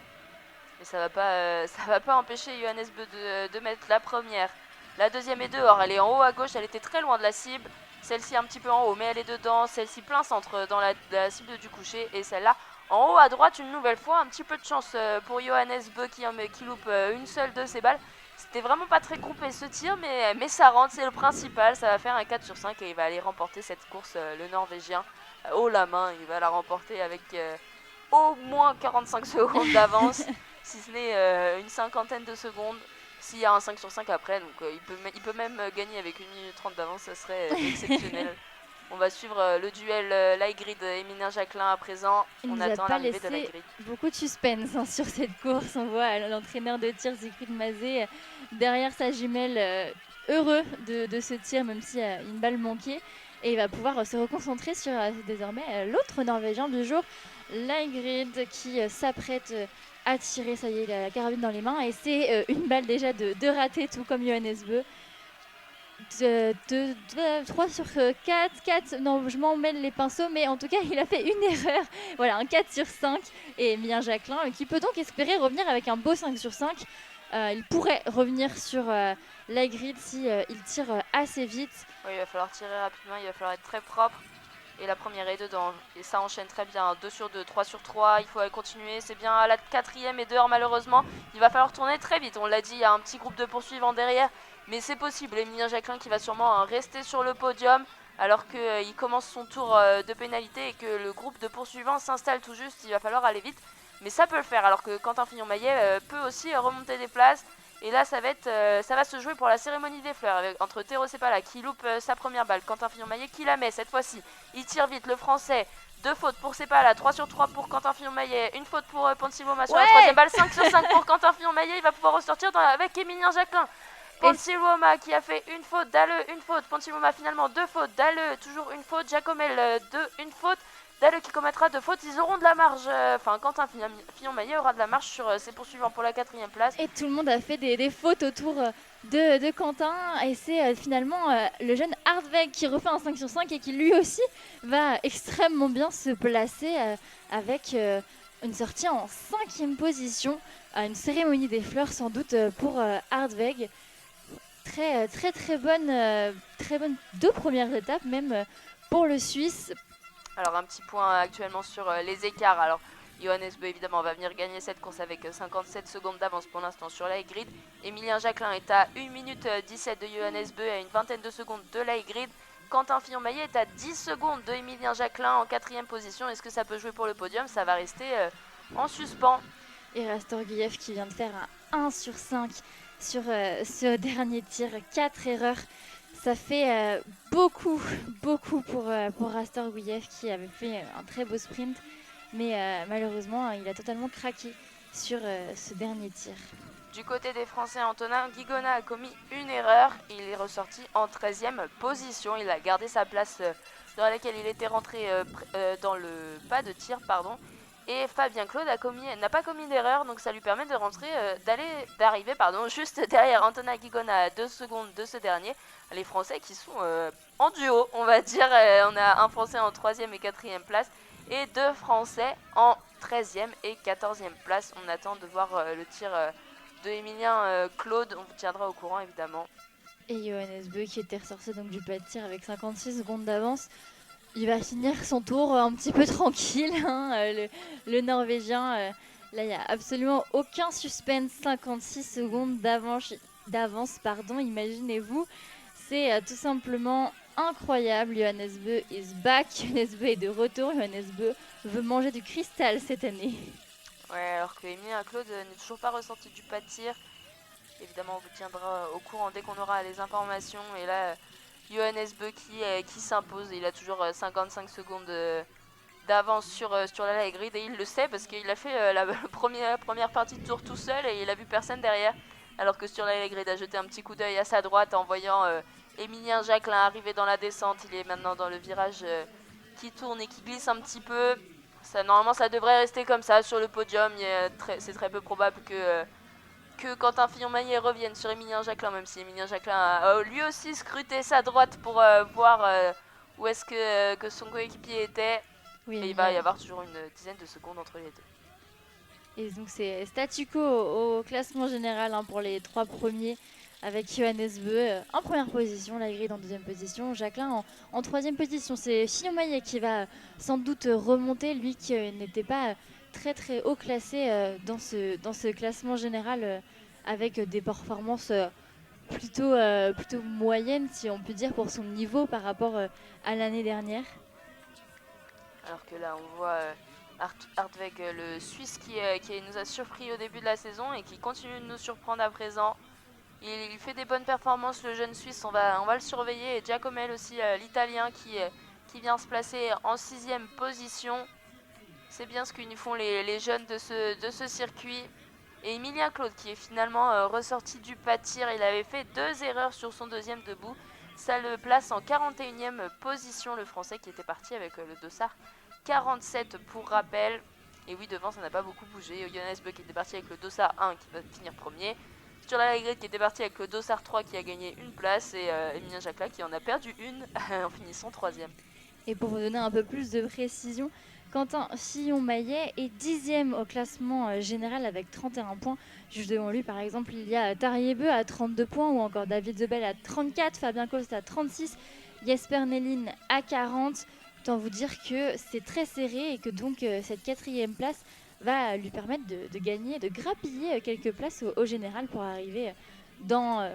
S1: Mais ça va pas empêcher Johannes Beu de mettre la première. La deuxième est dehors, elle est en haut à gauche, elle était très loin de la cible. Celle-ci un petit peu en haut, mais elle est dedans. Celle-ci plein centre dans la cible du coucher. Et celle-là en haut à droite une nouvelle fois. Un petit peu de chance pour Johannes Beu qui loupe une seule de ses balles. C'était vraiment pas très groupé ce tir, mais ça rentre, c'est le principal. Ça va faire un 4 sur 5 et il va aller remporter cette course, le Norvégien. Haut la main, il va la remporter avec au moins 45 secondes d'avance. Si ce n'est une cinquantaine de secondes, s'il y a un 5 sur 5 après, donc il peut même gagner avec 1 minute 30 d'avance, ça serait exceptionnel. On va suivre le duel Laigrid et Emilien Jacquelin à présent. On attend l'arrivée de Laigrid.
S2: Beaucoup de suspense sur cette course. On voit l'entraîneur de tir Siegfried Mazé derrière sa jumelle, heureux de ce tir, même s'il y a une balle manquée. Et il va pouvoir se reconcentrer sur désormais l'autre Norvégien du jour, Laigrid, qui s'apprête à tirer. Ça y est, il a la carabine dans les mains et c'est une balle déjà de raté, tout comme Johannes Beu. 3 sur 4, non, je m'en mêle les pinceaux, mais en tout cas il a fait une erreur. Voilà, un 4 sur 5 et Emilien Jacquelin qui peut donc espérer revenir avec un beau 5 sur 5. Il pourrait revenir sur Laigrid si il tire assez vite.
S1: Oui, il va falloir tirer rapidement, il va falloir être très propre. Et la première est dedans, et ça enchaîne très bien, 2 sur 2, 3 sur 3, il faut aller continuer, c'est bien. À la 4e et dehors malheureusement, il va falloir tourner très vite, on l'a dit, il y a un petit groupe de poursuivants derrière, mais c'est possible. Emilien Jacquelin qui va sûrement rester sur le podium, alors qu'il commence son tour de pénalité et que le groupe de poursuivants s'installe tout juste, il va falloir aller vite, mais ça peut le faire, alors que Quentin Fillon-Maillet peut aussi remonter des places. Et là, ça va se jouer pour la cérémonie des fleurs entre Théro Sepala qui loupe sa première balle, Quentin Fillon-Maillet qui la met cette fois-ci. Il tire vite, le français. 2 fautes pour Sepala, 3 sur 3 pour Quentin Fillon-Maillet, 1 faute pour Ponsiluoma sur la 3e balle, 5 sur 5 pour Quentin Fillon-Maillet. Il va pouvoir ressortir avec Emilien Jacquelin. Ponsiluoma qui a fait 1 faute, Dalleux 1 faute, Ponsiluoma finalement 2 fautes, Dalleux toujours 1 faute, Jacomel 1 faute. Dalleux qui commettra 2 fautes, ils auront de la marge. Quentin Fillon-Maillet aura de la marge sur ses poursuivants pour la 4e place.
S2: Et tout le monde a fait des fautes autour de Quentin. Et c'est finalement le jeune Hardweg qui refait un 5 sur 5 et qui lui aussi va extrêmement bien se placer avec une sortie en 5e position à une cérémonie des fleurs sans doute pour Hardweg. Très bonne 2 premières étapes même pour le Suisse.
S1: Alors un petit point actuellement sur les écarts. Alors Johannes Beu évidemment va venir gagner cette course avec 57 secondes d'avance pour l'instant sur la grid. Emilien Jacquelin est à 1 minute 17 de Johannes Beu et à une vingtaine de secondes de la grid. Quentin Fillon-Maillet est à 10 secondes de Emilien Jacquelin en 4e position. Est-ce que ça peut jouer pour le podium? Ça va rester en suspens.
S2: Et Rastor Guyev qui vient de faire un 1 sur 5 sur ce dernier tir. 4 erreurs. Ça fait beaucoup pour Rastor Guyev qui avait fait un très beau sprint. Mais malheureusement, il a totalement craqué sur ce dernier tir.
S1: Du côté des Français, Antonin Guigona a commis une erreur. Il est ressorti en 13e position. Il a gardé sa place dans laquelle il était rentré dans le pas de tir. Et Fabien Claude n'a pas commis d'erreur, donc ça lui permet de rentrer, d'arriver juste derrière Antonin Guigona à 2 secondes de ce dernier. Les Français qui sont en duo, on va dire. On a un Français en 3e et 4e place et 2 Français en 13e et 14e place. On attend de voir le tir de Emilien Claude. On vous tiendra au courant évidemment.
S2: Et Johannes Beu qui était ressorti donc du pas de tir avec 56 secondes d'avance. Il va finir son tour un petit peu tranquille, le Norvégien. Là, il n'y a absolument aucun suspense. 56 secondes d'avance, imaginez-vous. C'est tout simplement incroyable. Johannes Beu is back. Johannes Beu est de retour. Johannes Beu veut manger du cristal cette année.
S1: Ouais, alors que Emilien Claude n'est toujours pas ressorti du pas de tir. Évidemment, on vous tiendra au courant dès qu'on aura les informations. Et là, Johannes Beu qui s'impose. Il a toujours 55 secondes d'avance sur la grid. Et il le sait parce qu'il a fait la première partie de tour tout seul et il a vu personne derrière. Alors que sur la grid a jeté un petit coup d'œil à sa droite en voyant Emilien Jacquelin arriver dans la descente. Il est maintenant dans le virage qui tourne et qui glisse un petit peu. Normalement, ça devrait rester comme ça sur le podium. C'est très peu probable que Quentin Fillon-Maillet revienne sur Emilien Jacquelin, même si Emilien Jacquelin a lui aussi scruté sa droite pour voir où est-ce que son coéquipier était. Oui, et il va y avoir toujours une dizaine de secondes entre les deux.
S2: Et donc c'est statu quo au classement général pour les 3 premiers, avec Johannes Beu en première position, la grille en 2e position, Jacquelin en 3e position. C'est Fillon-Maillet qui va sans doute remonter, lui qui n'était pas très haut classé dans ce classement général, avec des performances plutôt moyennes, si on peut dire, pour son niveau par rapport à l'année dernière.
S1: Alors que là on voit Hardweg, le Suisse qui nous a surpris au début de la saison et qui continue de nous surprendre à présent. Il fait des bonnes performances, le jeune Suisse, on va le surveiller. Et Giacomel aussi, l'Italien qui vient se placer en 6e position. C'est bien ce que nous font les jeunes de ce circuit. Et Emilien Claude qui est finalement ressorti du pas de tir. Il avait fait 2 erreurs sur son 2e debout. Ça le place en 41e position, le Français qui était parti avec le dossard 47 pour rappel. Et oui, devant ça n'a pas beaucoup bougé. Johannes Beu qui était parti avec le dossard 1 qui va finir premier. Sur la grid qui était parti avec le dossard 3 qui a gagné une place. Et Emilien Jacquelin qui en a perdu une en finissant 3e.
S2: Et pour vous donner un peu plus de précision, Quentin Fillon-Maillet est 10e au classement général avec 31 points. Juste devant lui, par exemple, il y a Tarier Beu à 32 points ou encore David Zebel à 34, Fabien Claude à 36, Jesper Nelin à 40. Autant vous dire que c'est très serré et que donc cette 4e place va lui permettre de gagner, de grappiller quelques places au général pour arriver dans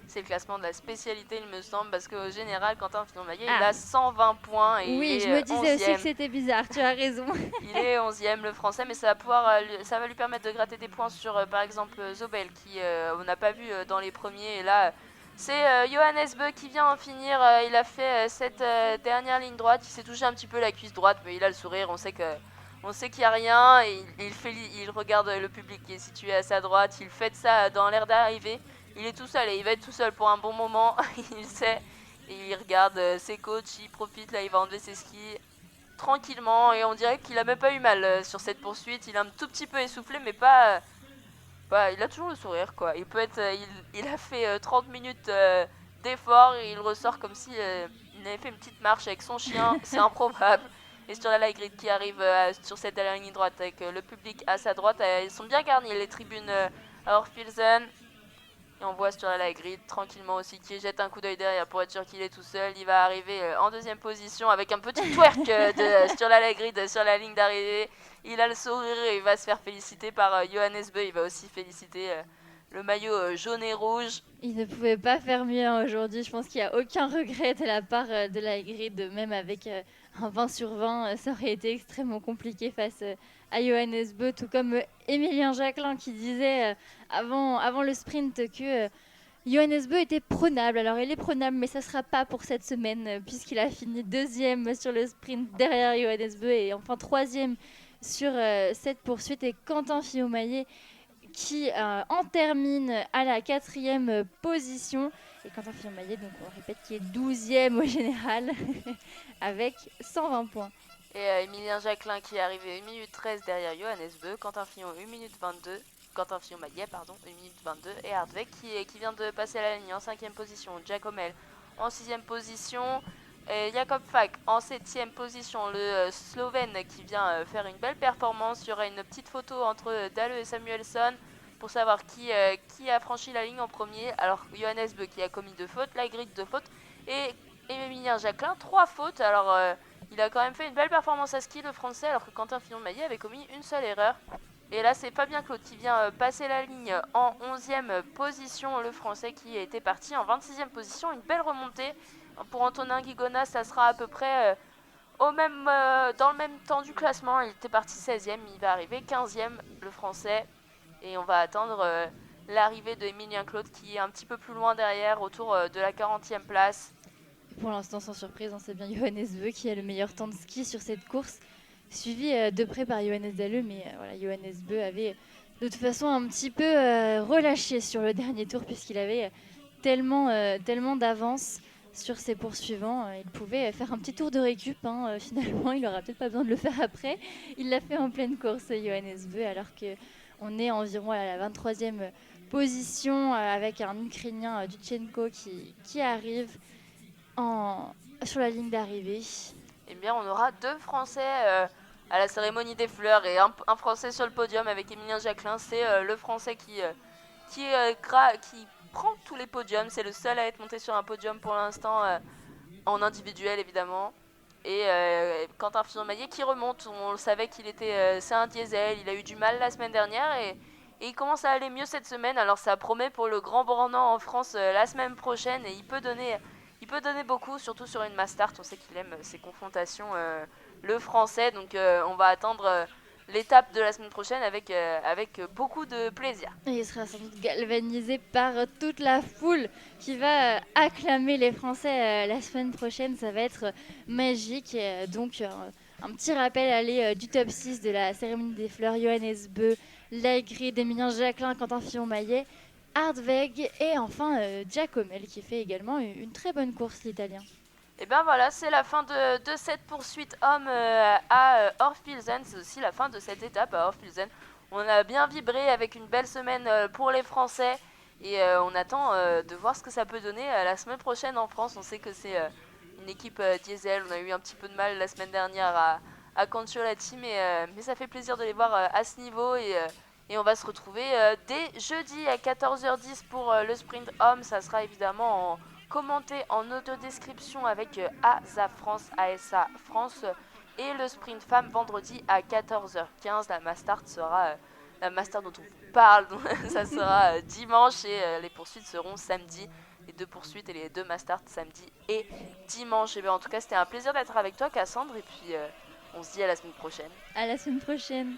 S1: C'est le classement de la spécialité, il me semble, parce qu'au général, Quentin Fillon-Maillet, il a 120 points et
S2: oui,
S1: il est
S2: je me disais
S1: 11e.
S2: aussi que c'était bizarre, tu as raison.
S1: Il est 11e, le Français, mais ça va lui permettre de gratter des points sur, par exemple, Zobel, qui on n'a pas vu dans les premiers. Et là, c'est Johannes Beu qui vient en finir. Il a fait cette dernière ligne droite. Il s'est touché un petit peu la cuisse droite, mais il a le sourire. On sait qu'il n'y a rien. Et il regarde le public qui est situé à sa droite. Il fait ça dans l'air d'arriver. Il est tout seul et il va être tout seul pour un bon moment. Il sait. Et il regarde ses coachs. Il profite. Là, il va enlever ses skis tranquillement. Et on dirait qu'il a même pas eu mal sur cette poursuite. Il est un tout petit peu essoufflé, mais pas... il a toujours le sourire, quoi. Il a fait 30 minutes d'effort et il ressort comme si il avait fait une petite marche avec son chien. C'est improbable. Et Sturla Grid qui arrive sur cette dernière ligne droite avec le public à sa droite. Ils sont bien garnis les tribunes à Orpilsen. Et on voit Sturla Grid tranquillement aussi qui jette un coup d'œil derrière pour être sûr qu'il est tout seul. Il va arriver en deuxième position avec un petit twerk de Sturla Grid sur la ligne d'arrivée. Il a le sourire et il va se faire féliciter par Johannes Beu. Il va aussi féliciter le maillot jaune et rouge.
S2: Il ne pouvait pas faire mieux aujourd'hui. Je pense qu'il n'y a aucun regret de la part de la Grid, même avec un 20 sur 20. Ça aurait été extrêmement compliqué face à Johannes Beu, tout comme Émilien Jacquelin qui disait avant le sprint que Johannes Beu était prenable. Alors il est prenable, mais ça ne sera pas pour cette semaine, puisqu'il a fini deuxième sur le sprint derrière Johannes Beu et enfin troisième sur cette poursuite. Et Quentin Fillon-Maillet qui en termine à la 4e position. Et Quentin Fillon-Maillet, donc on répète, qui est 12e au général avec 120 points.
S1: Et Émilien Jacquelin qui est arrivé 1 minute 13 derrière Johannes Beu, Quentin Fillon 1 minute 22, Quentin Fillon-Maillet, pardon, 1 minute 22, et Hardweg qui vient de passer à la ligne en 5e position, Jack Hummel en 6e position, et Jakob Fak en 7e position, le Slovène qui vient faire une belle performance. Il y aura une petite photo entre Dalleux et Samuelsson pour savoir qui a franchi la ligne en premier. Alors Johannes Beu qui a commis 2 fautes, la Grid 2 fautes, et Émilien Jacquelin 3 fautes. Alors il a quand même fait une belle performance à ski, le français, alors que Quentin Fillon-Maillet avait commis une seule erreur. Et là, c'est Fabien Claude qui vient passer la ligne en 11e position, le français qui était parti en 26e position. Une belle remontée. Pour Antonin Guigona, ça sera à peu près dans le même temps du classement. Il était parti 16e, il va arriver 15e, le français. Et on va attendre l'arrivée de Émilien Claude qui est un petit peu plus loin derrière, autour de la 40e place.
S2: Pour l'instant, sans surprise, c'est bien Johannes Beu qui a le meilleur temps de ski sur cette course, suivi de près par Johannes Dalleux. Mais voilà, Johannes Beu avait de toute façon un petit peu relâché sur le dernier tour, puisqu'il avait tellement d'avance sur ses poursuivants. Il pouvait faire un petit tour de récup, finalement, il n'aura peut-être pas besoin de le faire après. Il l'a fait en pleine course, Johannes Beu, alors qu'on est environ à la 23e position avec un Ukrainien, Dutchenko, qui arrive sur la ligne d'arrivée.
S1: Eh bien, on aura 2 Français à la cérémonie des fleurs et un Français sur le podium avec Émilien Jacquelin. C'est le Français qui prend tous les podiums. C'est le seul à être monté sur un podium pour l'instant, en individuel évidemment. Et Quentin Fillon-Maillet qui remonte. On le savait qu'il était, c'est un diesel. Il a eu du mal la semaine dernière et il commence à aller mieux cette semaine. Alors ça promet pour le Grand Bornand en France la semaine prochaine et il peut donner beaucoup, surtout sur une mass start. On sait qu'il aime ces confrontations, le français. Donc on va attendre l'étape de la semaine prochaine avec beaucoup de plaisir.
S2: Et il sera sans doute galvanisé par toute la foule qui va acclamer les Français la semaine prochaine. Ça va être magique. Donc un petit rappel du top 6 de la cérémonie des fleurs: Johannes Beu, Laigrid, Émilien Jacquelin, Quentin Fillon-Maillet, Hardweg et enfin Jack Hummel qui fait également une très bonne course, l'Italien.
S1: Et bien voilà, c'est la fin de cette poursuite homme à Orpilsen. C'est aussi la fin de cette étape à Orpilsen. On a bien vibré avec une belle semaine pour les Français. Et on attend de voir ce que ça peut donner la semaine prochaine en France. On sait que c'est une équipe diesel. On a eu un petit peu de mal la semaine dernière à Canciolati. Mais ça fait plaisir de les voir à ce niveau. Et on va se retrouver dès jeudi à 14h10 pour le sprint homme. Ça sera évidemment commenté en audio-description avec ASA France et le sprint femme vendredi à 14h15. La mass start sera la mass start dont on vous parle. Ça sera dimanche et les poursuites seront samedi. Les 2 poursuites et les 2 mass start samedi et dimanche. Et bien en tout cas, c'était un plaisir d'être avec toi, Cassandre. Et puis on se dit à la semaine prochaine.
S2: À la semaine prochaine.